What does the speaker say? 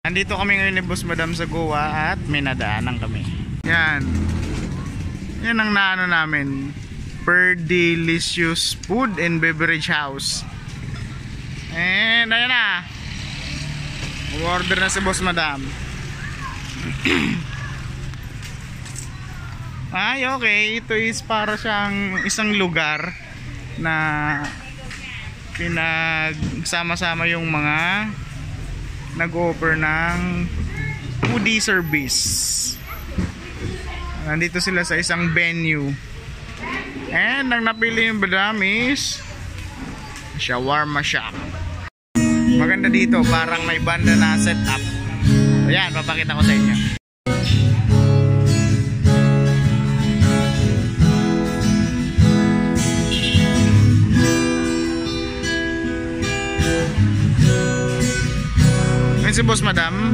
Nandito kami ngayon ni Boss Madam sa Goa at may nadaanan kami. Yan. Yan ang naano namin. Per Delicious Food and Beverage House. And ayan na. Order na si Boss Madam. Ay, okay. Ito is para siyang isang lugar na pinagsama-sama yung mga nag-offer ng foodie service. Nandito sila sa isang venue. And ang napili yung Madam is shawarma shop. Maganda dito, parang may banda na set up. Ayan, papakita ko sa inyo. Si Boss Madam